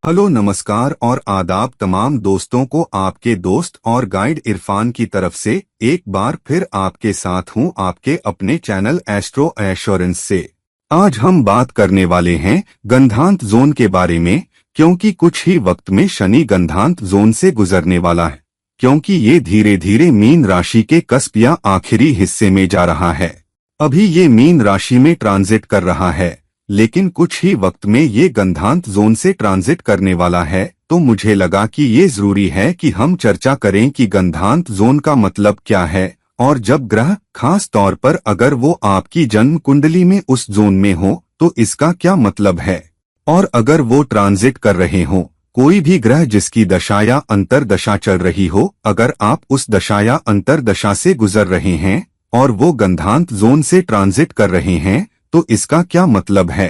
Hello नमस्कार और आदाब तमाम दोस्तों को आपके दोस्त और गाइड इरफान की तरफ से एक बार फिर आपके साथ हूं आपके अपने चैनल एस्ट्रो एश्योरेंस से। आज हम बात करने वाले हैं गंधांत जोन के बारे में, क्योंकि कुछ ही वक्त में शनि गंधांत जोन से गुजरने वाला है, क्योंकि ये धीरे धीरे मीन राशि के कस्ब या आखिरी हिस्से में जा रहा है। अभी ये मीन राशि में ट्रांजिट कर रहा है, लेकिन कुछ ही वक्त में ये गंधांत जोन से ट्रांजिट करने वाला है। तो मुझे लगा कि ये जरूरी है कि हम चर्चा करें कि गंधांत जोन का मतलब क्या है, और जब ग्रह खास तौर पर अगर वो आपकी जन्म कुंडली में उस जोन में हो तो इसका क्या मतलब है। और अगर वो ट्रांजिट कर रहे हो, कोई भी ग्रह जिसकी दशा या अंतरदशा चल रही हो, अगर आप उस दशा या अंतरदशा से गुजर रहे हैं और वो गंधांत जोन से ट्रांजिट कर रहे हैं, तो इसका क्या मतलब है।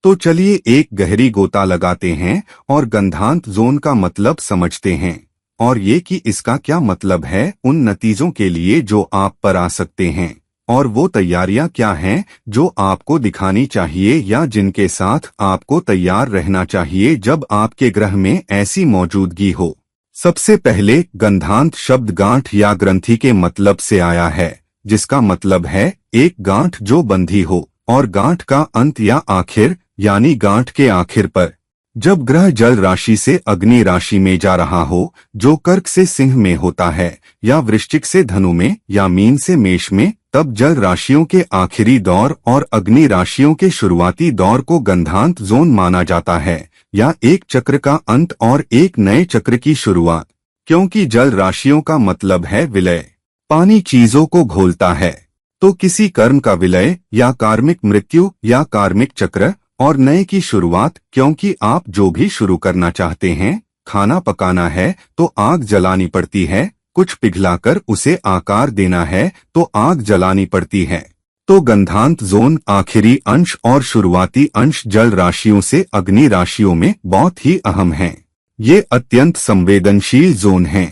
तो चलिए एक गहरी गोता लगाते हैं और गंधांत जोन का मतलब समझते हैं, और ये कि इसका क्या मतलब है उन नतीजों के लिए जो आप पर आ सकते हैं, और वो तैयारियां क्या हैं जो आपको दिखानी चाहिए या जिनके साथ आपको तैयार रहना चाहिए जब आपके ग्रह में ऐसी मौजूदगी हो। सबसे पहले गंधांत शब्द गांठ या ग्रंथि के मतलब से आया है, जिसका मतलब है एक गांठ जो बंधी हो, और गांठ का अंत या आखिर यानी गांठ के आखिर पर। जब ग्रह जल राशि से अग्नि राशि में जा रहा हो, जो कर्क से सिंह में होता है, या वृश्चिक से धनु में, या मीन से मेष में, तब जल राशियों के आखिरी दौर और अग्नि राशियों के शुरुआती दौर को गंधांत जोन माना जाता है, या एक चक्र का अंत और एक नए चक्र की शुरुआत। क्योंकि जल राशियों का मतलब है विलय, पानी चीजों को घोलता है, तो किसी कर्म का विलय या कार्मिक मृत्यु या कार्मिक चक्र और नए की शुरुआत। क्योंकि आप जो भी शुरू करना चाहते हैं, खाना पकाना है तो आग जलानी पड़ती है, कुछ पिघलाकर उसे आकार देना है तो आग जलानी पड़ती है। तो गंधांत जोन आखिरी अंश और शुरुआती अंश जल राशियों से अग्नि राशियों में बहुत ही अहम है। ये अत्यंत संवेदनशील जोन है।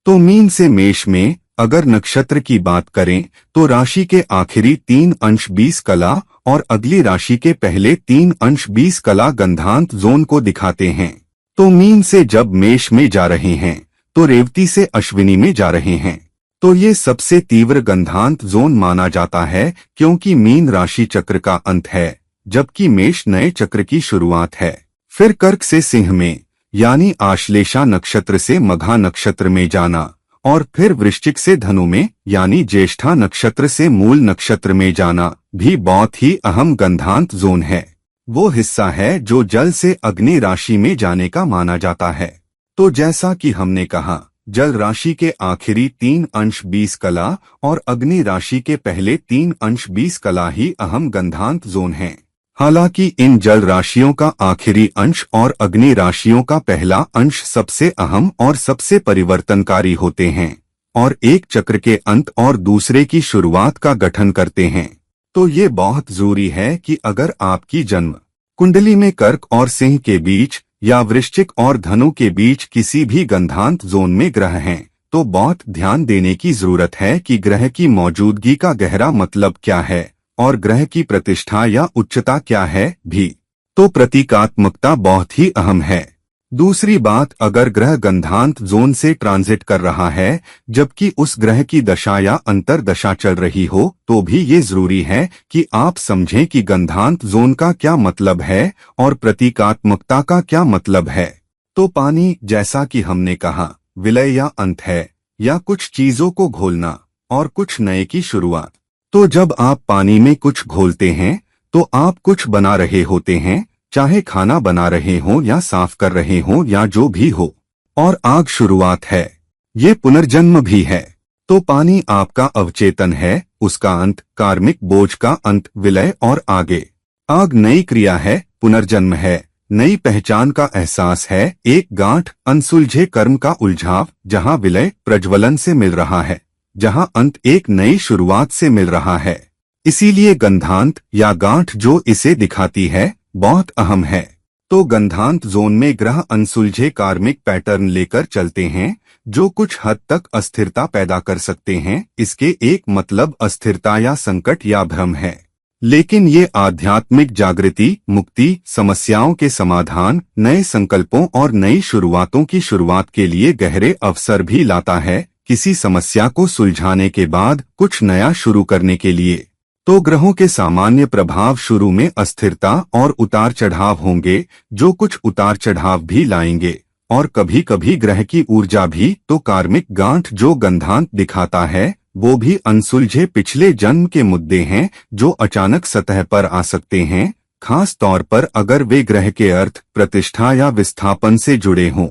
तो मीन से मेष में अगर नक्षत्र की बात करें तो राशि के आखिरी 3 अंश 20 कला और अगली राशि के पहले 3 अंश 20 कला गंधांत जोन को दिखाते हैं। तो मीन से जब मेष में जा रहे हैं तो रेवती से अश्विनी में जा रहे हैं, तो ये सबसे तीव्र गंधांत जोन माना जाता है, क्योंकि मीन राशि चक्र का अंत है, जबकि मेष नए चक्र की शुरुआत है। फिर कर्क से सिंह में यानी आश्लेषा नक्षत्र से मघा नक्षत्र में जाना, और फिर वृश्चिक से धनु में यानी ज्येष्ठा नक्षत्र से मूल नक्षत्र में जाना भी बहुत ही अहम गंधांत जोन है। वो हिस्सा है जो जल से अग्नि राशि में जाने का माना जाता है। तो जैसा कि हमने कहा, जल राशि के आखिरी 3 अंश 20 कला और अग्नि राशि के पहले 3 अंश 20 कला ही अहम गंधांत जोन है। हालांकि इन जल राशियों का आखिरी अंश और अग्नि राशियों का पहला अंश सबसे अहम और सबसे परिवर्तनकारी होते हैं, और एक चक्र के अंत और दूसरे की शुरुआत का गठन करते हैं। तो ये बहुत जरूरी है कि अगर आपकी जन्म कुंडली में कर्क और सिंह के बीच या वृश्चिक और धनु के बीच किसी भी गंधांत जोन में ग्रह हैं, तो बहुत ध्यान देने की जरूरत है कि ग्रह की मौजूदगी का गहरा मतलब क्या है और ग्रह की प्रतिष्ठा या उच्चता क्या है भी। तो प्रतीकात्मकता बहुत ही अहम है। दूसरी बात, अगर ग्रह गंधांत जोन से ट्रांजिट कर रहा है जबकि उस ग्रह की दशा या अंतरदशा चल रही हो, तो भी ये जरूरी है कि आप समझें कि गंधांत जोन का क्या मतलब है और प्रतीकात्मकता का क्या मतलब है। तो पानी, जैसा कि हमने कहा, विलय या अंत है, या कुछ चीजों को घोलना और कुछ नए की शुरुआत। तो जब आप पानी में कुछ घोलते हैं तो आप कुछ बना रहे होते हैं, चाहे खाना बना रहे हो या साफ कर रहे हो या जो भी हो। और आग शुरुआत है, ये पुनर्जन्म भी है। तो पानी आपका अवचेतन है, उसका अंत कार्मिक बोझ का अंत, विलय और आगे। आग नई क्रिया है, पुनर्जन्म है, नई पहचान का एहसास है, एक गांठ अनसुलझे कर्म का उलझाव, जहां विलय प्रज्वलन से मिल रहा है, जहां अंत एक नई शुरुआत से मिल रहा है। इसीलिए गंधांत या गांठ जो इसे दिखाती है बहुत अहम है। तो गंधांत जोन में ग्रह अनसुलझे कार्मिक पैटर्न लेकर चलते हैं, जो कुछ हद तक अस्थिरता पैदा कर सकते हैं। इसके एक मतलब अस्थिरता या संकट या भ्रम है। लेकिन ये आध्यात्मिक जागृति, मुक्ति, समस्याओं के समाधान, नए संकल्पों और नई शुरुआतों की शुरुआत के लिए गहरे अवसर भी लाता है। किसी समस्या को सुलझाने के बाद कुछ नया शुरू करने के लिए तो ग्रहों के सामान्य प्रभाव शुरू में अस्थिरता और उतार चढ़ाव होंगे, जो कुछ उतार चढ़ाव भी लाएंगे। और कभी कभी ग्रह की ऊर्जा भी तो कार्मिक गांठ जो गंधांत दिखाता है, वो भी अनसुलझे पिछले जन्म के मुद्दे हैं जो अचानक सतह पर आ सकते हैं, खास तौर पर अगर वे ग्रह के अर्थ, प्रतिष्ठा या विस्थापन से जुड़े हों।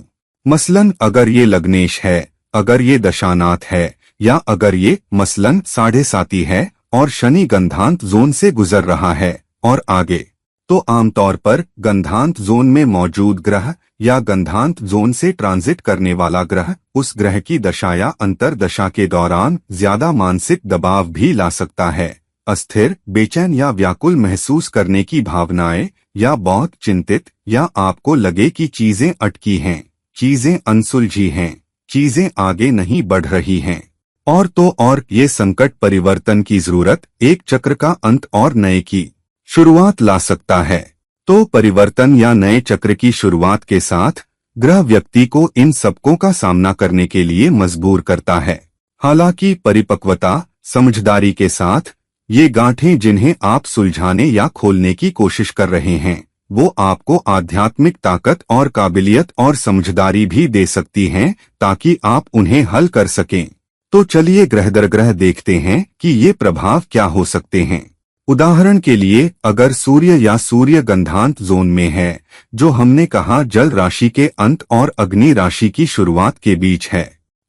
मसलन अगर ये लग्नेश है, अगर ये दशानाथ है, या अगर ये मसलन 7.5 है और शनि गंधांत जोन से गुजर रहा है और आगे, तो आमतौर पर गंधांत जोन में मौजूद ग्रह या गंधांत जोन से ट्रांजिट करने वाला ग्रह उस ग्रह की दशा या अंतर्दशा के दौरान ज्यादा मानसिक दबाव भी ला सकता है। अस्थिर, बेचैन या व्याकुल महसूस करने की भावनाएं, या बहुत चिंतित, या आपको लगे कि चीजें अटकी हैं, चीजें अनसुलझी हैं, चीजें आगे नहीं बढ़ रही हैं। और तो और ये संकट परिवर्तन की जरूरत, एक चक्र का अंत और नए की शुरुआत ला सकता है। तो परिवर्तन या नए चक्र की शुरुआत के साथ ग्रह व्यक्ति को इन सबकों का सामना करने के लिए मजबूर करता है। हालांकि परिपक्वता, समझदारी के साथ ये गांठें जिन्हें आप सुलझाने या खोलने की कोशिश कर रहे हैं, वो आपको आध्यात्मिक ताकत और काबिलियत और समझदारी भी दे सकती हैं ताकि आप उन्हें हल कर सकें। तो चलिए ग्रह दर ग्रह देखते हैं कि ये प्रभाव क्या हो सकते हैं। उदाहरण के लिए अगर सूर्य या सूर्य गंधांत जोन में है, जो हमने कहा जल राशि के अंत और अग्नि राशि की शुरुआत के बीच है,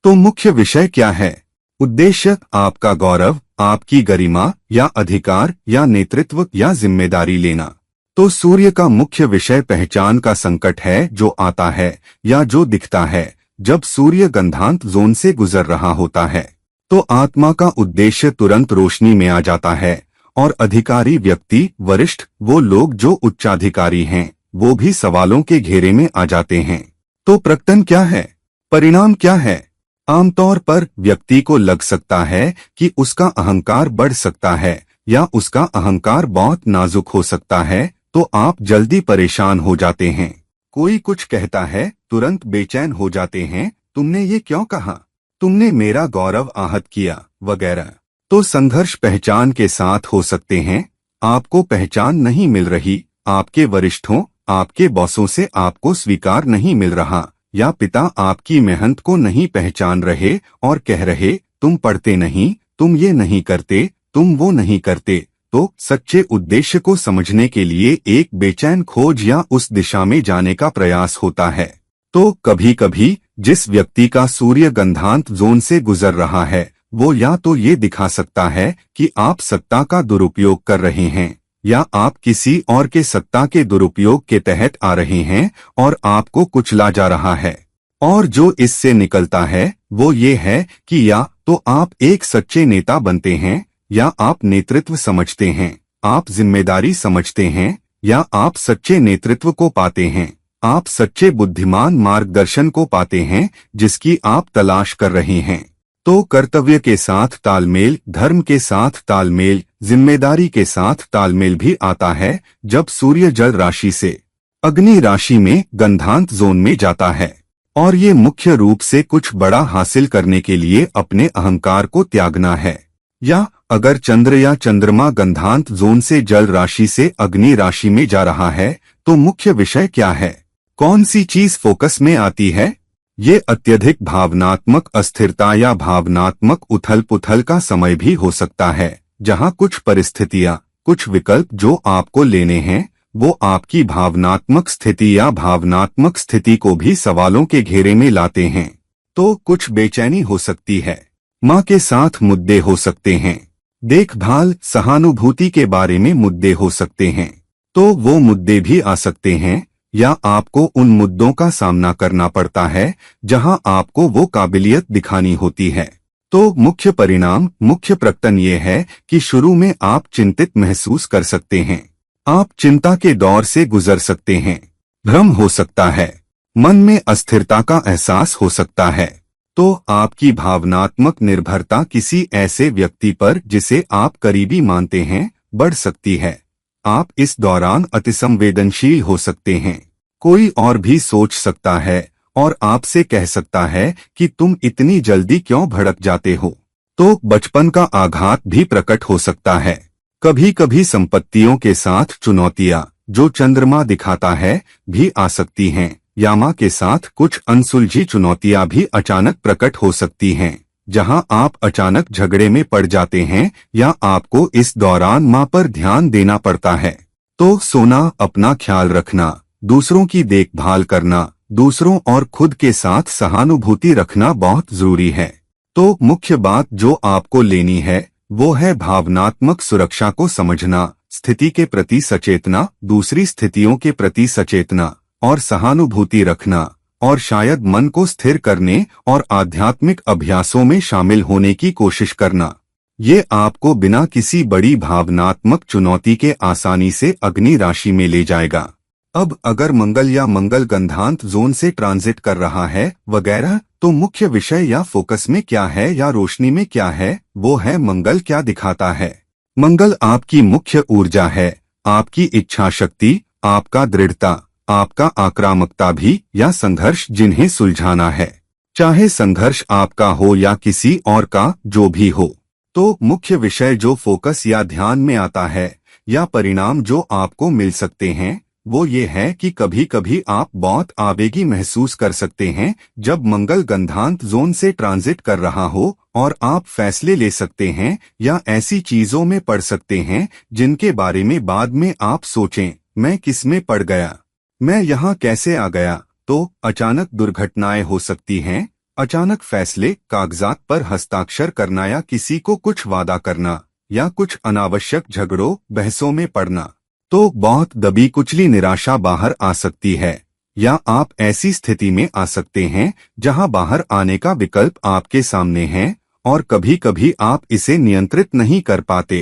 तो मुख्य विषय क्या है? उद्देश्य आपका गौरव, आपकी गरिमा या अधिकार या नेतृत्व या जिम्मेदारी लेना। तो सूर्य का मुख्य विषय पहचान का संकट है जो आता है या जो दिखता है जब सूर्य गंधांत जोन से गुजर रहा होता है। तो आत्मा का उद्देश्य तुरंत रोशनी में आ जाता है और अधिकारी व्यक्ति, वरिष्ठ, वो लोग जो उच्चाधिकारी हैं, वो भी सवालों के घेरे में आ जाते हैं। तो प्रकटन क्या है? परिणाम क्या है? आमतौर पर व्यक्ति को लग सकता है कि उसका अहंकार बढ़ सकता है या उसका अहंकार बहुत नाजुक हो सकता है, तो आप जल्दी परेशान हो जाते हैं। कोई कुछ कहता है, तुरंत बेचैन हो जाते हैं, तुमने ये क्यों कहा, तुमने मेरा गौरव आहत किया, वगैरह। तो संघर्ष पहचान के साथ हो सकते हैं। आपको पहचान नहीं मिल रही, आपके वरिष्ठों, आपके बॉसों से आपको स्वीकार नहीं मिल रहा, या पिता आपकी मेहनत को नहीं पहचान रहे और कह रहे, तुम पढ़ते नहीं, तुम ये नहीं करते, तुम वो नहीं करते। तो सच्चे उद्देश्य को समझने के लिए एक बेचैन खोज या उस दिशा में जाने का प्रयास होता है। तो कभी कभी जिस व्यक्ति का सूर्य गंधांत जोन से गुजर रहा है, वो या तो ये दिखा सकता है कि आप सत्ता का दुरुपयोग कर रहे हैं, या आप किसी और के सत्ता के दुरुपयोग के तहत आ रहे हैं और आपको कुचला जा रहा है। और जो इससे निकलता है वो ये है कि या तो आप एक सच्चे नेता बनते हैं, या आप नेतृत्व समझते हैं, आप जिम्मेदारी समझते हैं, या आप सच्चे नेतृत्व को पाते हैं, आप सच्चे बुद्धिमान मार्गदर्शन को पाते हैं जिसकी आप तलाश कर रहे हैं। तो कर्तव्य के साथ तालमेल, धर्म के साथ तालमेल, जिम्मेदारी के साथ तालमेल भी आता है जब सूर्य जल राशि से अग्नि राशि में गंधांत जोन में जाता है। और ये मुख्य रूप से कुछ बड़ा हासिल करने के लिए अपने अहंकार को त्यागना है। या अगर चंद्र या चंद्रमा गंधांत जोन से जल राशि से अग्नि राशि में जा रहा है, तो मुख्य विषय क्या है? कौन सी चीज फोकस में आती है? ये अत्यधिक भावनात्मक अस्थिरता या भावनात्मक उथल पुथल का समय भी हो सकता है, जहां कुछ परिस्थितियां, कुछ विकल्प जो आपको लेने हैं, वो आपकी भावनात्मक स्थिति या भावनात्मक स्थिति को भी सवालों के घेरे में लाते हैं। तो कुछ बेचैनी हो सकती है, माँ के साथ मुद्दे हो सकते हैं, देखभाल, सहानुभूति के बारे में मुद्दे हो सकते हैं। तो वो मुद्दे भी आ सकते हैं, या आपको उन मुद्दों का सामना करना पड़ता है जहां आपको वो काबिलियत दिखानी होती है। तो मुख्य परिणाम, मुख्य प्रकटन ये है कि शुरू में आप चिंतित महसूस कर सकते हैं, आप चिंता के दौर से गुजर सकते हैं, भ्रम हो सकता है, मन में अस्थिरता का एहसास हो सकता है। तो आपकी भावनात्मक निर्भरता किसी ऐसे व्यक्ति पर जिसे आप करीबी मानते हैं, बढ़ सकती है। आप इस दौरान अतिसंवेदनशील हो सकते हैं। कोई और भी सोच सकता है और आपसे कह सकता है कि तुम इतनी जल्दी क्यों भड़क जाते हो। तो बचपन का आघात भी प्रकट हो सकता है। कभी कभी संपत्तियों के साथ चुनौतियां जो चंद्रमा दिखाता है भी आ सकती हैं। या मां के साथ कुछ अनसुलझी चुनौतियां भी अचानक प्रकट हो सकती हैं, जहां आप अचानक झगड़े में पड़ जाते हैं या आपको इस दौरान मां पर ध्यान देना पड़ता है। तो सोना, अपना ख्याल रखना, दूसरों की देखभाल करना, दूसरों और खुद के साथ सहानुभूति रखना बहुत जरूरी है। तो मुख्य बात जो आपको लेनी है वो है भावनात्मक सुरक्षा को समझना, स्थिति के प्रति सचेतना, दूसरी स्थितियों के प्रति सचेतना और सहानुभूति रखना, और शायद मन को स्थिर करने और आध्यात्मिक अभ्यासों में शामिल होने की कोशिश करना। ये आपको बिना किसी बड़ी भावनात्मक चुनौती के आसानी से अग्नि राशि में ले जाएगा। अब अगर मंगल या मंगल गंधांत जोन से ट्रांजिट कर रहा है वगैरह, तो मुख्य विषय या फोकस में क्या है या रोशनी में क्या है, वो है मंगल क्या दिखाता है। मंगल आपकी मुख्य ऊर्जा है, आपकी इच्छा शक्ति, आपका दृढ़ता, आपका आक्रामकता भी या संघर्ष जिन्हें सुलझाना है, चाहे संघर्ष आपका हो या किसी और का, जो भी हो। तो मुख्य विषय जो फोकस या ध्यान में आता है या परिणाम जो आपको मिल सकते हैं वो ये है कि कभी कभी आप बहुत आवेगी महसूस कर सकते हैं जब मंगल गंधांत जोन से ट्रांजिट कर रहा हो, और आप फैसले ले सकते हैं या ऐसी चीजों में पड़ सकते हैं जिनके बारे में बाद में आप सोचें, मैं किस में पड़ गया, मैं यहाँ कैसे आ गया। तो अचानक दुर्घटनाएं हो सकती हैं, अचानक फैसले, कागजात पर हस्ताक्षर करना या किसी को कुछ वादा करना, या कुछ अनावश्यक झगड़ों बहसों में पड़ना। तो बहुत दबी कुचली निराशा बाहर आ सकती है, या आप ऐसी स्थिति में आ सकते हैं जहां बाहर आने का विकल्प आपके सामने है और कभी कभी आप इसे नियंत्रित नहीं कर पाते।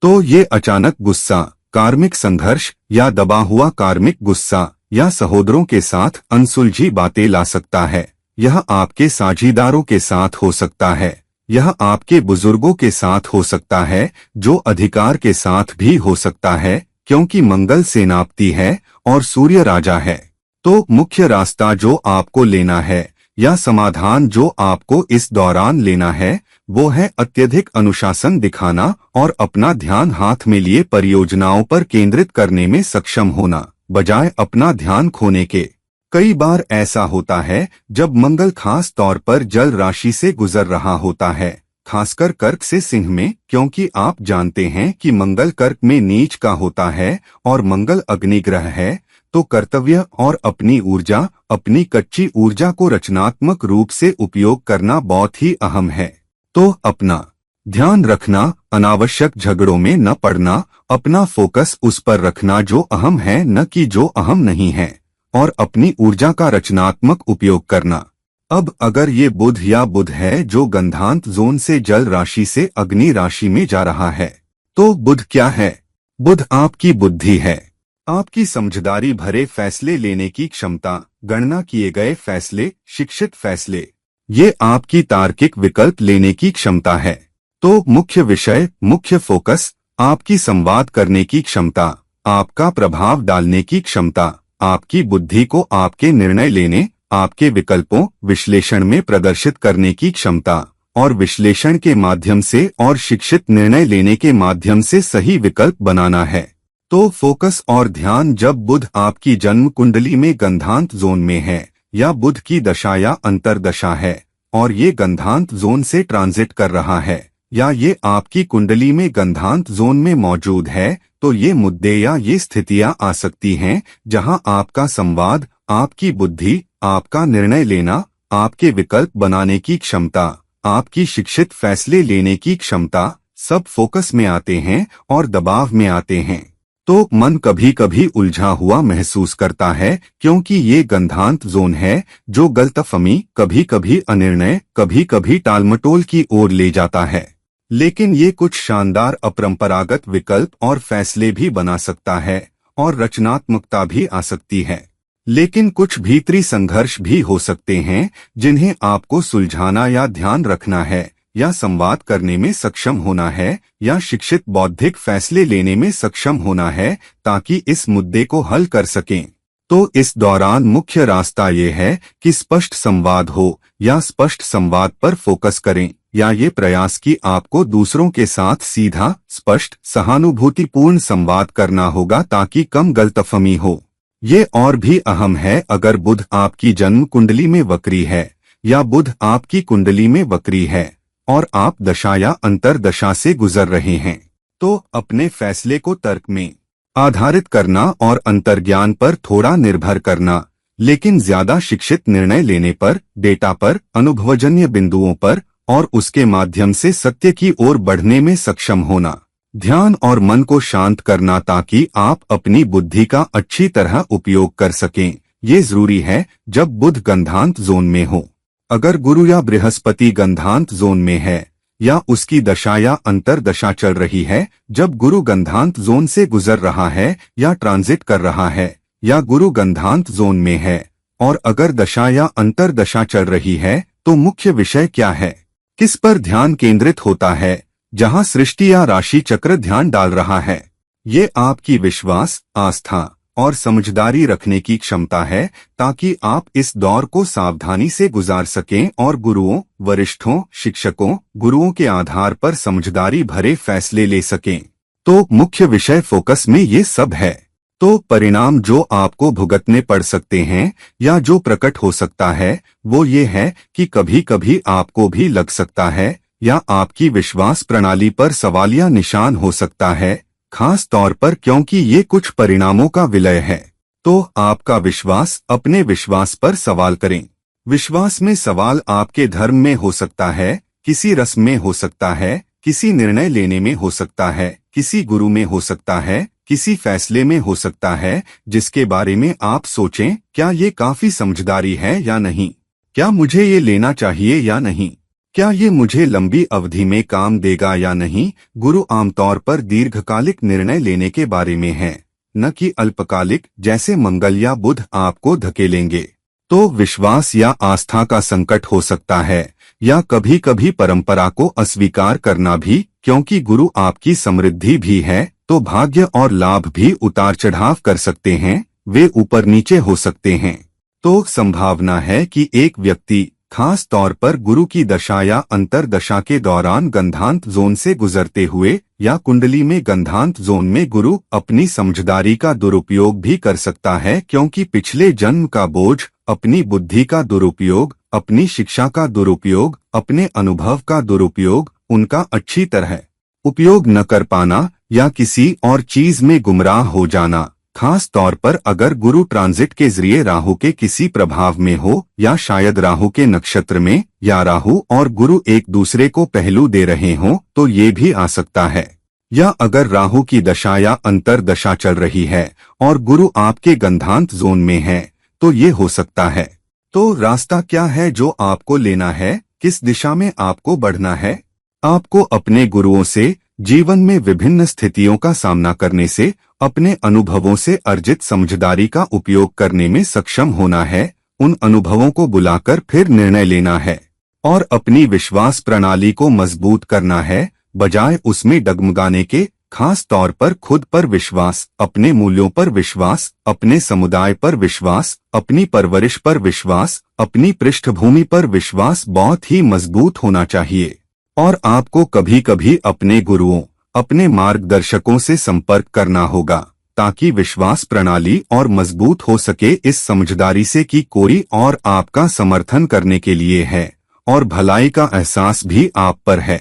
तो ये अचानक गुस्सा, कार्मिक संघर्ष या दबा हुआ कार्मिक गुस्सा या सहोदरों के साथ अनसुलझी बातें ला सकता है। यह आपके साझीदारों के साथ हो सकता है, यह आपके बुजुर्गों के साथ हो सकता है, जो अधिकार के साथ भी हो सकता है, क्योंकि मंगल सेनापति है और सूर्य राजा है। तो मुख्य रास्ता जो आपको लेना है या समाधान जो आपको इस दौरान लेना है वो है अत्यधिक अनुशासन दिखाना और अपना ध्यान हाथ में लिए परियोजनाओं पर केंद्रित करने में सक्षम होना, बजाय अपना ध्यान खोने के। कई बार ऐसा होता है जब मंगल खास तौर पर जल राशि से गुजर रहा होता है, खासकर कर्क से सिंह में, क्योंकि आप जानते हैं कि मंगल कर्क में नीच का होता है और मंगल अग्नि ग्रह है। तो कर्तव्य और अपनी ऊर्जा, अपनी कच्ची ऊर्जा को रचनात्मक रूप से उपयोग करना बहुत ही अहम है। तो अपना ध्यान रखना, अनावश्यक झगड़ों में न पड़ना, अपना फोकस उस पर रखना जो अहम है न कि जो अहम नहीं है, और अपनी ऊर्जा का रचनात्मक उपयोग करना। अब अगर ये बुध या बुध है जो गंधांत जोन से जल राशि से अग्नि राशि में जा रहा है, तो बुध क्या है? बुध आपकी बुद्धि है, आपकी समझदारी भरे फैसले लेने की क्षमता, गणना किए गए फैसले, शिक्षित फैसले, ये आपकी तार्किक विकल्प लेने की क्षमता है। तो मुख्य विषय, मुख्य फोकस, आपकी संवाद करने की क्षमता, आपका प्रभाव डालने की क्षमता, आपकी बुद्धि को आपके निर्णय लेने, आपके विकल्पों विश्लेषण में प्रदर्शित करने की क्षमता, और विश्लेषण के माध्यम से और शिक्षित निर्णय लेने के माध्यम से सही विकल्प बनाना है। तो फोकस और ध्यान जब बुध आपकी जन्म कुंडली में गंधांत जोन में है या बुध की दशा या अंतरदशा है और ये गंधांत जोन से ट्रांजिट कर रहा है, या ये आपकी कुंडली में गंधांत जोन में मौजूद है, तो ये मुद्दे या ये स्थितियां आ सकती हैं जहां आपका संवाद, आपकी बुद्धि, आपका निर्णय लेना, आपके विकल्प बनाने की क्षमता, आपकी शिक्षित फैसले लेने की क्षमता सब फोकस में आते हैं और दबाव में आते हैं। तो मन कभी कभी उलझा हुआ महसूस करता है क्योंकि ये गंधांत जोन है जो गलतफहमी, कभी कभी अनिर्णय, कभी कभी टालमटोल की ओर ले जाता है। लेकिन ये कुछ शानदार अपरंपरागत विकल्प और फैसले भी बना सकता है और रचनात्मकता भी आ सकती है। लेकिन कुछ भीतरी संघर्ष भी हो सकते हैं जिन्हें आपको सुलझाना या ध्यान रखना है, या संवाद करने में सक्षम होना है या शिक्षित बौद्धिक फैसले लेने में सक्षम होना है ताकि इस मुद्दे को हल कर सकें। तो इस दौरान मुख्य रास्ता ये है कि स्पष्ट संवाद हो या स्पष्ट संवाद पर फोकस करें, या ये प्रयास कि आपको दूसरों के साथ सीधा, स्पष्ट, सहानुभूतिपूर्ण संवाद करना होगा ताकि कम गलतफहमी हो। ये और भी अहम है अगर बुध आपकी जन्म कुंडली में वक्री है या बुध आपकी कुंडली में वक्री है और आप दशा या अंतरदशा से गुजर रहे हैं, तो अपने फैसले को तर्क में आधारित करना और अंतर्ज्ञान पर थोड़ा निर्भर करना, लेकिन ज्यादा शिक्षित निर्णय लेने पर, डेटा पर, अनुभवजन्य बिंदुओं पर और उसके माध्यम से सत्य की ओर बढ़ने में सक्षम होना। ध्यान और मन को शांत करना ताकि आप अपनी बुद्धि का अच्छी तरह उपयोग कर सकें। ये जरूरी है जब बुध गंधांत जोन में हो। अगर गुरु या बृहस्पति गंधांत जोन में है या उसकी दशा या अंतरदशा चल रही है, जब गुरु गंधांत जोन से गुजर रहा है या ट्रांजिट कर रहा है या गुरु गंधांत जोन में है, और अगर दशा या अंतरदशा चल रही है, तो मुख्य विषय क्या है, किस पर ध्यान केंद्रित होता है, जहां सृष्टि या राशि चक्र ध्यान डाल रहा है। ये आपकी विश्वास, आस्था और समझदारी रखने की क्षमता है ताकि आप इस दौर को सावधानी से गुजार सकें और गुरुओं, वरिष्ठों, शिक्षकों, गुरुओं के आधार पर समझदारी भरे फैसले ले सकें। तो मुख्य विषय फोकस में ये सब है। तो परिणाम जो आपको भुगतने पड़ सकते हैं या जो प्रकट हो सकता है वो ये है कि कभी कभी आपको भी लग सकता है या आपकी विश्वास प्रणाली पर सवालिया निशान हो सकता है, खास तौर पर क्योंकि ये कुछ परिणामों का विलय है। तो आपका विश्वास, अपने विश्वास पर सवाल करें। विश्वास में सवाल आपके धर्म में हो सकता है, किसी रस्म में हो सकता है, किसी निर्णय लेने में हो सकता है, किसी गुरु में हो सकता है, किसी फैसले में हो सकता है जिसके बारे में आप सोचें, क्या ये काफी समझदारी है या नहीं, क्या मुझे ये लेना चाहिए या नहीं, क्या ये मुझे लंबी अवधि में काम देगा या नहीं। गुरु आमतौर पर दीर्घकालिक निर्णय लेने के बारे में है, न कि अल्पकालिक जैसे मंगल या बुध आपको धकेलेंगे। तो विश्वास या आस्था का संकट हो सकता है या कभी कभी परंपरा को अस्वीकार करना भी, क्योंकि गुरु आपकी समृद्धि भी है, तो भाग्य और लाभ भी उतार चढ़ाव कर सकते हैं, वे ऊपर नीचे हो सकते हैं। तो संभावना है कि एक व्यक्ति, खास तौर पर गुरु की दशा या अंतरदशा के दौरान गंधांत जोन से गुजरते हुए या कुंडली में गंधांत जोन में गुरु, अपनी समझदारी का दुरुपयोग भी कर सकता है, क्योंकि पिछले जन्म का बोझ, अपनी बुद्धि का दुरुपयोग, अपनी शिक्षा का दुरुपयोग, अपने अनुभव का दुरुपयोग, उनका अच्छी तरह उपयोग न कर पाना या किसी और चीज में गुमराह हो जाना, खास तौर पर अगर गुरु ट्रांजिट के जरिए राहु के किसी प्रभाव में हो या शायद राहु के नक्षत्र में, या राहु और गुरु एक दूसरे को पहलू दे रहे हों तो ये भी आ सकता है। या अगर राहु की दशा या अंतरदशा चल रही है और गुरु आपके गंधांत जोन में है तो ये हो सकता है। तो रास्ता क्या है जो आपको लेना है, किस दिशा में आपको बढ़ना है? आपको अपने गुरुओं से, जीवन में विभिन्न स्थितियों का सामना करने से, अपने अनुभवों से अर्जित समझदारी का उपयोग करने में सक्षम होना है, उन अनुभवों को बुलाकर फिर निर्णय लेना है और अपनी विश्वास प्रणाली को मजबूत करना है, बजाय उसमें डगमगाने के। खास तौर पर खुद पर विश्वास, अपने मूल्यों पर विश्वास, अपने समुदाय पर विश्वास, अपनी परवरिश पर विश्वास, अपनी पृष्ठभूमि पर विश्वास बहुत ही मजबूत होना चाहिए। और आपको कभी कभी अपने गुरुओं, अपने मार्गदर्शकों से संपर्क करना होगा ताकि विश्वास प्रणाली और मजबूत हो सके, इस समझदारी से कि कोई और आपका समर्थन करने के लिए है और भलाई का एहसास भी आप पर है।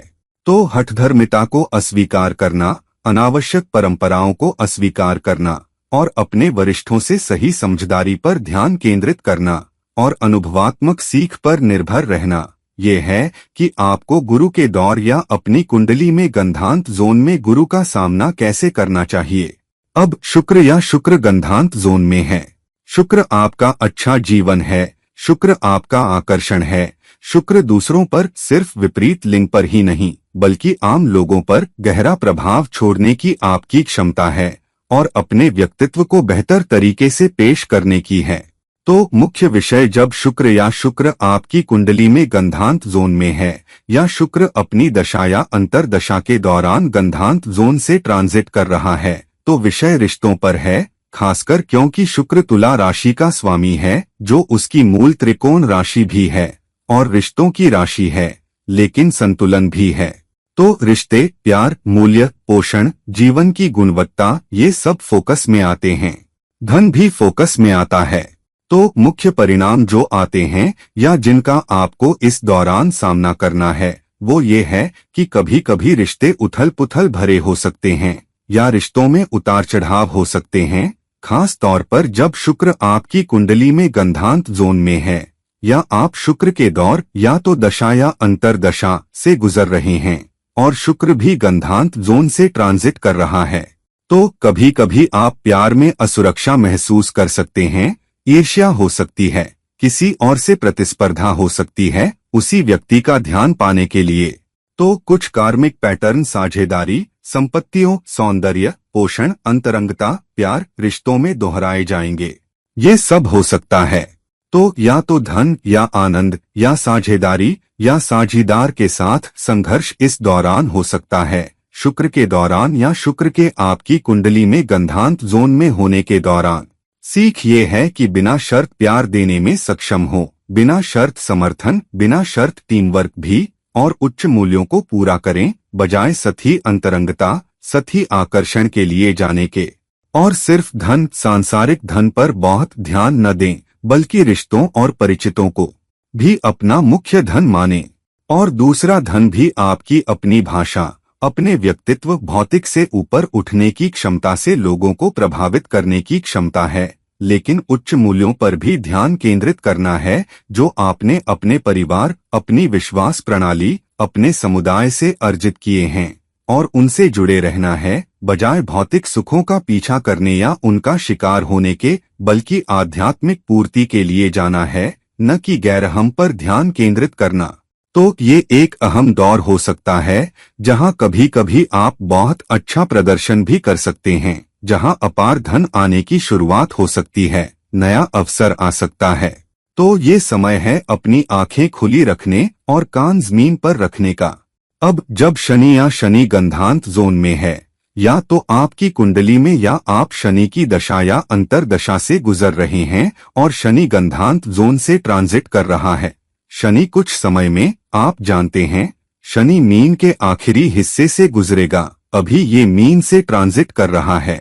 तो हठधर्मिता को अस्वीकार करना, अनावश्यक परंपराओं को अस्वीकार करना और अपने वरिष्ठों से सही समझदारी पर ध्यान केंद्रित करना और अनुभवात्मक सीख पर निर्भर रहना, ये है कि आपको गुरु के दौर या अपनी कुंडली में गंधांत जोन में गुरु का सामना कैसे करना चाहिए। अब शुक्र या शुक्र गंधांत जोन में है। शुक्र आपका अच्छा जीवन है, शुक्र आपका आकर्षण है, शुक्र दूसरों पर, सिर्फ विपरीत लिंग पर ही नहीं बल्कि आम लोगों पर गहरा प्रभाव छोड़ने की आपकी क्षमता है और अपने व्यक्तित्व को बेहतर तरीके से पेश करने की है। तो मुख्य विषय, जब शुक्र आपकी कुंडली में गंधांत जोन में है या शुक्र अपनी दशा या अंतरदशा के दौरान गंधांत जोन से ट्रांजिट कर रहा है, तो विषय रिश्तों पर है, खासकर क्योंकि शुक्र तुला राशि का स्वामी है, जो उसकी मूल त्रिकोण राशि भी है और रिश्तों की राशि है, लेकिन संतुलन भी है। तो रिश्ते, प्यार, मूल्य, पोषण, जीवन की गुणवत्ता, ये सब फोकस में आते हैं। धन भी फोकस में आता है। तो मुख्य परिणाम जो आते हैं या जिनका आपको इस दौरान सामना करना है, वो ये है कि कभी कभी रिश्ते उथल पुथल भरे हो सकते हैं या रिश्तों में उतार चढ़ाव हो सकते हैं, खास तौर पर जब शुक्र आपकी कुंडली में गंधांत जोन में है या आप शुक्र के दौर या तो दशा या अंतरदशा से गुजर रहे हैं और शुक्र भी गंधांत जोन से ट्रांजिट कर रहा है। तो कभी कभी आप प्यार में असुरक्षा महसूस कर सकते हैं, ईर्ष्या हो सकती है, किसी और से प्रतिस्पर्धा हो सकती है उसी व्यक्ति का ध्यान पाने के लिए। तो कुछ कार्मिक पैटर्न साझेदारी, संपत्तियों, सौंदर्य, पोषण, अंतरंगता, प्यार, रिश्तों में दोहराए जाएंगे। ये सब हो सकता है। तो या तो धन या आनंद या साझेदारी या साझीदार के साथ संघर्ष इस दौरान हो सकता है, शुक्र के दौरान या शुक्र के आपकी कुंडली में गंधांत जोन में होने के दौरान। सीख ये है कि बिना शर्त प्यार देने में सक्षम हो, बिना शर्त समर्थन, बिना शर्त टीम वर्क भी, और उच्च मूल्यों को पूरा करें, बजाय सतही अंतरंगता, सतही आकर्षण के लिए जाने के। और सिर्फ धन, सांसारिक धन पर बहुत ध्यान न दें, बल्कि रिश्तों और परिचितों को भी अपना मुख्य धन माने। और दूसरा धन भी आपकी अपनी भाषा, अपने व्यक्तित्व, भौतिक से ऊपर उठने की क्षमता से लोगों को प्रभावित करने की क्षमता है, लेकिन उच्च मूल्यों पर भी ध्यान केंद्रित करना है जो आपने अपने परिवार, अपनी विश्वास प्रणाली, अपने समुदाय से अर्जित किए हैं, और उनसे जुड़े रहना है, बजाय भौतिक सुखों का पीछा करने या उनका शिकार होने के, बल्कि आध्यात्मिक पूर्ति के लिए जाना है, न कि गैरहम पर ध्यान केंद्रित करना। तो ये एक अहम दौर हो सकता है जहां कभी कभी आप बहुत अच्छा प्रदर्शन भी कर सकते हैं, जहां अपार धन आने की शुरुआत हो सकती है, नया अवसर आ सकता है। तो ये समय है अपनी आंखें खुली रखने और कान जमीन पर रखने का। अब जब शनि या शनि गंधांत जोन में है, या तो आपकी कुंडली में या आप शनि की दशा या अंतरदशा से गुजर रहे हैं और शनि गंधांत जोन से ट्रांजिट कर रहा है। शनि कुछ समय में, आप जानते हैं, शनि मीन के आखिरी हिस्से से गुजरेगा, अभी ये मीन से ट्रांजिट कर रहा है,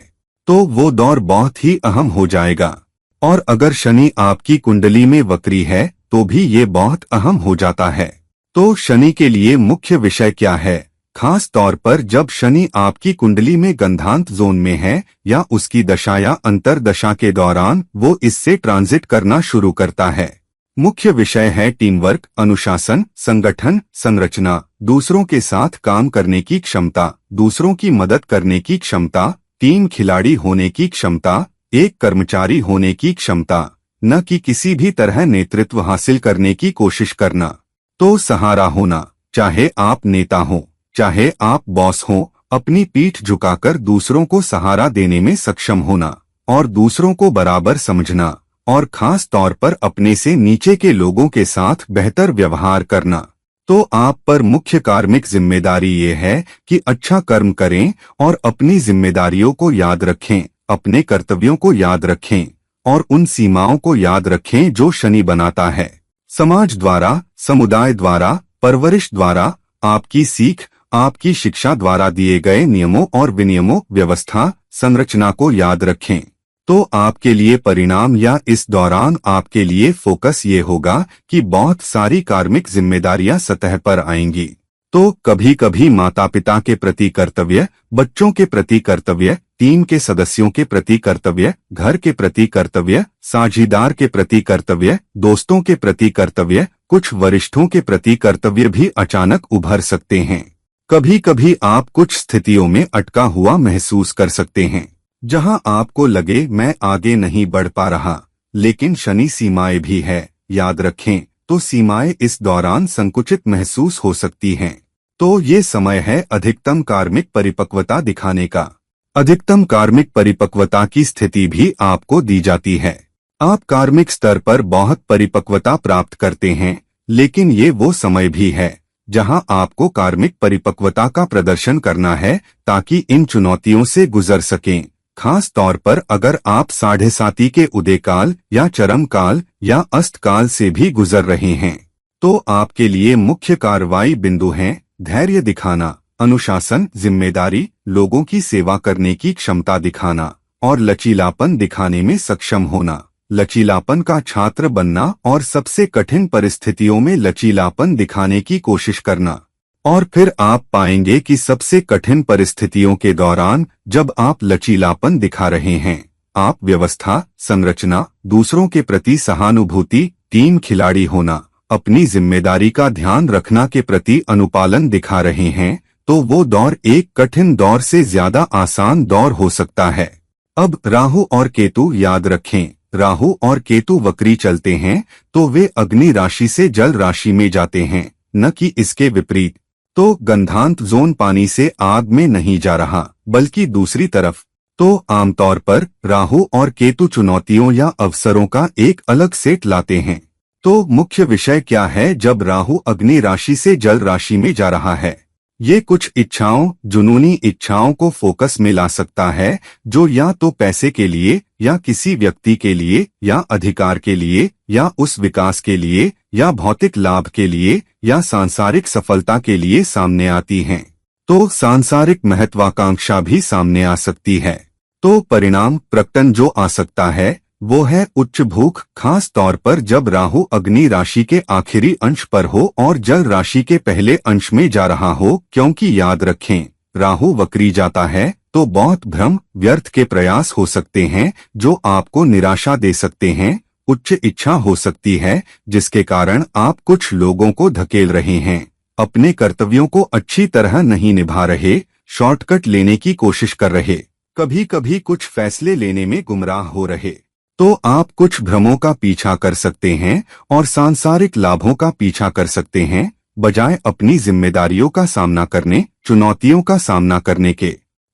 तो वो दौर बहुत ही अहम हो जाएगा। और अगर शनि आपकी कुंडली में वक्री है तो भी ये बहुत अहम हो जाता है। तो शनि के लिए मुख्य विषय क्या है, खास तौर पर जब शनि आपकी कुंडली में गंधांत जोन में है या उसकी दशा या अंतरदशा के दौरान वो इससे ट्रांजिट करना शुरू करता है। मुख्य विषय है टीम वर्क, अनुशासन, संगठन, संरचना, दूसरों के साथ काम करने की क्षमता, दूसरों की मदद करने की क्षमता, टीम खिलाड़ी होने की क्षमता, एक कर्मचारी होने की क्षमता, न कि किसी भी तरह नेतृत्व हासिल करने की कोशिश करना। तो सहारा होना, चाहे आप नेता हो, चाहे आप बॉस हो, अपनी पीठ झुकाकर दूसरों को सहारा देने में सक्षम होना और दूसरों को बराबर समझना, और खास तौर पर अपने से नीचे के लोगों के साथ बेहतर व्यवहार करना। तो आप पर मुख्य कार्मिक जिम्मेदारी ये है कि अच्छा कर्म करें और अपनी जिम्मेदारियों को याद रखें, अपने कर्तव्यों को याद रखें और उन सीमाओं को याद रखें जो शनि बनाता है। समाज द्वारा, समुदाय द्वारा, परवरिश द्वारा, आपकी सीख, आपकी शिक्षा द्वारा दिए गए नियमों और विनियमों, व्यवस्था, संरचना को याद रखें। तो आपके लिए परिणाम या इस दौरान आपके लिए फोकस ये होगा कि बहुत सारी कार्मिक जिम्मेदारियां सतह पर आएंगी। तो कभी कभी माता पिता के प्रति कर्तव्य, बच्चों के प्रति कर्तव्य, टीम के सदस्यों के प्रति कर्तव्य, घर के प्रति कर्तव्य, साझीदार के प्रति कर्तव्य, दोस्तों के प्रति कर्तव्य, कुछ वरिष्ठों के प्रति कर्तव्य भी अचानक उभर सकते हैं। कभी कभी आप कुछ स्थितियों में अटका हुआ महसूस कर सकते हैं, जहां आपको लगे मैं आगे नहीं बढ़ पा रहा, लेकिन शनि सीमाएं भी है, याद रखें। तो सीमाएं इस दौरान संकुचित महसूस हो सकती हैं। तो ये समय है अधिकतम कार्मिक परिपक्वता दिखाने का। अधिकतम कार्मिक परिपक्वता की स्थिति भी आपको दी जाती है। आप कार्मिक स्तर पर बहुत परिपक्वता प्राप्त करते हैं, लेकिन ये वो समय भी है जहां आपको कार्मिक परिपक्वता का प्रदर्शन करना है ताकि इन चुनौतियों से गुजर सकें। खास तौर पर अगर आप साढ़े साती के उदयकाल या चरम काल या अस्तकाल से भी गुजर रहे हैं, तो आपके लिए मुख्य कार्रवाई बिंदु हैं: धैर्य दिखाना, अनुशासन, जिम्मेदारी, लोगों की सेवा करने की क्षमता दिखाना और लचीलापन दिखाने में सक्षम होना। लचीलापन का छात्र बनना और सबसे कठिन परिस्थितियों में लचीलापन दिखाने की कोशिश करना। और फिर आप पाएंगे कि सबसे कठिन परिस्थितियों के दौरान जब आप लचीलापन दिखा रहे हैं, आप व्यवस्था, संरचना, दूसरों के प्रति सहानुभूति, टीम खिलाड़ी होना, अपनी जिम्मेदारी का ध्यान रखना के प्रति अनुपालन दिखा रहे हैं, तो वो दौर एक कठिन दौर से ज्यादा आसान दौर हो सकता है। अब राहु और केतु याद रखें, राहु और केतु वक्री चलते हैं तो वे अग्नि राशि से जल राशि में जाते हैं, न कि इसके विपरीत। तो गंधांत जोन पानी से आग में नहीं जा रहा, बल्कि दूसरी तरफ। तो आमतौर पर राहु और केतु चुनौतियों या अवसरों का एक अलग सेट लाते हैं। तो मुख्य विषय क्या है जब राहु अग्नि राशि से जल राशि में जा रहा है? ये कुछ इच्छाओं, जुनूनी इच्छाओं को फोकस में ला सकता है, जो या तो पैसे के लिए या किसी व्यक्ति के लिए या अधिकार के लिए या उस विकास के लिए या भौतिक लाभ के लिए या सांसारिक सफलता के लिए सामने आती हैं। तो सांसारिक महत्वाकांक्षा भी सामने आ सकती है। तो परिणाम प्रकटन जो आ सकता है वो है उच्च भूख, खास तौर पर जब राहु अग्नि राशि के आखिरी अंश पर हो और जल राशि के पहले अंश में जा रहा हो, क्योंकि याद रखें राहु वक्री जाता है तो बहुत भ्रम, व्यर्थ के प्रयास हो सकते हैं जो आपको निराशा दे सकते हैं। उच्च इच्छा हो सकती है जिसके कारण आप कुछ लोगों को धकेल रहे हैं, अपने कर्तव्यों को अच्छी तरह नहीं निभा रहे, शॉर्टकट लेने की कोशिश कर रहे, कभी कभी कुछ फैसले लेने में गुमराह हो रहे। तो आप कुछ भ्रमों का पीछा कर सकते हैं और सांसारिक लाभों का पीछा कर सकते हैं, बजाय अपनी जिम्मेदारियों का सामना करने, चुनौतियों का सामना करने के।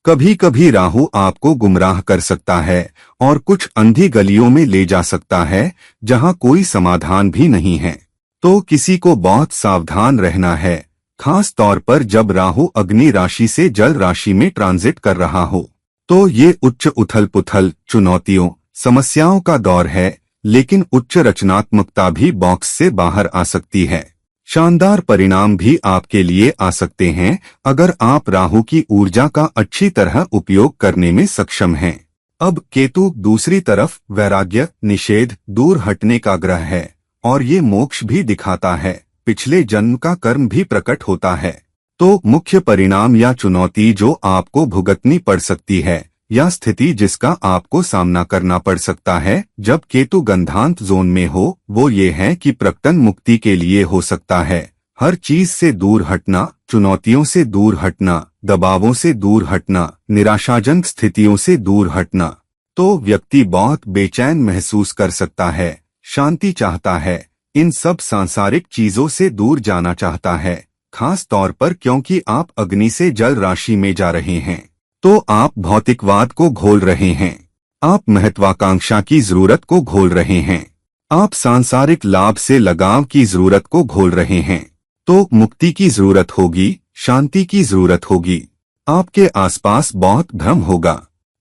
कभी कभी राहु आपको गुमराह कर सकता है और कुछ अंधी गलियों में ले जा सकता है जहां कोई समाधान भी नहीं है। तो किसी को बहुत सावधान रहना है, खास तौर पर जब राहु अग्नि राशि से जल राशि में ट्रांजिट कर रहा हो। तो ये उच्च उथल पुथल, चुनौतियों, समस्याओं का दौर है, लेकिन उच्च रचनात्मकता भी बॉक्स से बाहर आ सकती है। शानदार परिणाम भी आपके लिए आ सकते हैं अगर आप राहु की ऊर्जा का अच्छी तरह उपयोग करने में सक्षम हैं। अब केतु दूसरी तरफ वैराग्य, निषेध, दूर हटने का ग्रह है और ये मोक्ष भी दिखाता है, पिछले जन्म का कर्म भी प्रकट होता है। तो मुख्य परिणाम या चुनौती जो आपको भुगतनी पड़ सकती है या स्थिति जिसका आपको सामना करना पड़ सकता है जब केतु गंधांत जोन में हो, वो ये है कि प्रकटन मुक्ति के लिए हो सकता है। हर चीज से दूर हटना, चुनौतियों से दूर हटना, दबावों से दूर हटना, निराशाजनक स्थितियों से दूर हटना। तो व्यक्ति बहुत बेचैन महसूस कर सकता है, शांति चाहता है, इन सब सांसारिक चीजों से दूर जाना चाहता है, खास तौर पर क्योंकि आप अग्नि से जल राशि में जा रहे हैं। तो आप भौतिकवाद को घोल रहे हैं, आप महत्वाकांक्षा की जरूरत को घोल रहे हैं, आप सांसारिक लाभ से लगाव की जरूरत को घोल रहे हैं। तो मुक्ति की जरूरत होगी, शांति की जरूरत होगी, आपके आसपास बहुत भ्रम होगा।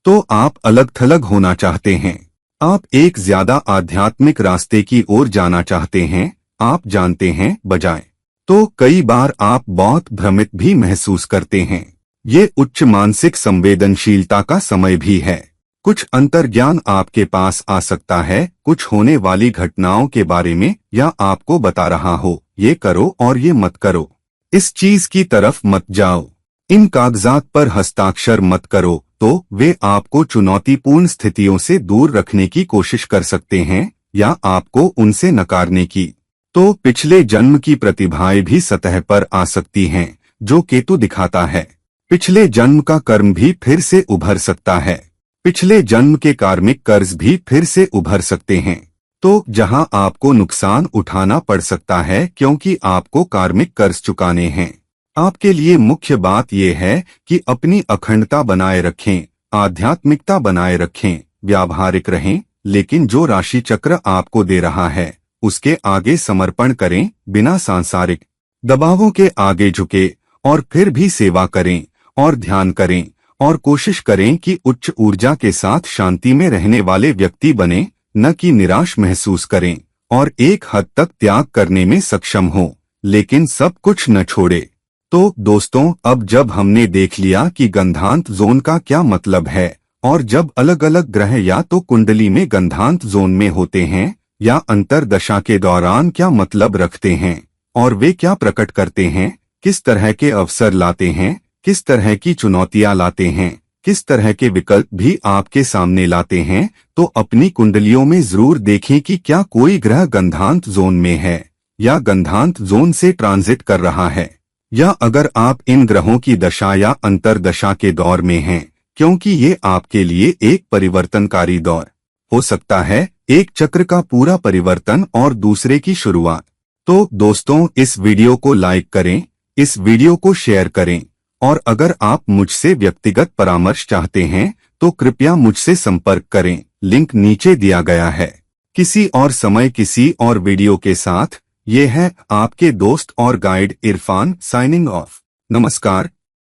तो आप अलग थलग होना चाहते हैं, आप एक ज्यादा आध्यात्मिक रास्ते की ओर जाना चाहते हैं, आप जानते हैं बजाय। तो कई बार आप बहुत भ्रमित भी महसूस करते हैं। ये उच्च मानसिक संवेदनशीलता का समय भी है। कुछ अंतर्ज्ञान आपके पास आ सकता है कुछ होने वाली घटनाओं के बारे में, या आपको बता रहा हो ये करो और ये मत करो, इस चीज की तरफ मत जाओ, इन कागजात पर हस्ताक्षर मत करो। तो वे आपको चुनौतीपूर्ण स्थितियों से दूर रखने की कोशिश कर सकते हैं या आपको उनसे नकारने की। तो पिछले जन्म की प्रतिभाएं भी सतह पर आ सकती हैं जो केतु दिखाता है। पिछले जन्म का कर्म भी फिर से उभर सकता है, पिछले जन्म के कार्मिक कर्ज भी फिर से उभर सकते हैं। तो जहां आपको नुकसान उठाना पड़ सकता है क्योंकि आपको कार्मिक कर्ज चुकाने हैं, आपके लिए मुख्य बात यह है कि अपनी अखंडता बनाए रखें, आध्यात्मिकता बनाए रखें, व्यावहारिक रहें, लेकिन जो राशि चक्र आपको दे रहा है उसके आगे समर्पण करें, बिना सांसारिक दबावों के आगे झुके, और फिर भी सेवा करें और ध्यान करें और कोशिश करें कि उच्च ऊर्जा के साथ शांति में रहने वाले व्यक्ति बने, न कि निराश महसूस करें और एक हद तक त्याग करने में सक्षम हो, लेकिन सब कुछ न छोड़े। तो दोस्तों, अब जब हमने देख लिया कि गंधांत जोन का क्या मतलब है और जब अलग अलग ग्रह या तो कुंडली में गंधांत जोन में होते हैं या अंतरदशा के दौरान क्या मतलब रखते हैं और वे क्या प्रकट करते हैं, किस तरह के अवसर लाते हैं, किस तरह की चुनौतियां लाते हैं, किस तरह के विकल्प भी आपके सामने लाते हैं, तो अपनी कुंडलियों में जरूर देखें कि क्या कोई ग्रह गंधांत जोन में है या गंधांत जोन से ट्रांजिट कर रहा है, या अगर आप इन ग्रहों की दशा या अंतरदशा के दौर में हैं, क्योंकि ये आपके लिए एक परिवर्तनकारी दौर हो सकता है, एक चक्र का पूरा परिवर्तन और दूसरे की शुरुआत। तो दोस्तों, इस वीडियो को लाइक करें, इस वीडियो को शेयर करें, और अगर आप मुझसे व्यक्तिगत परामर्श चाहते हैं तो कृपया मुझसे संपर्क करें, लिंक नीचे दिया गया है। किसी और समय किसी और वीडियो के साथ, ये है आपके दोस्त और गाइड इरफान साइनिंग ऑफ। नमस्कार।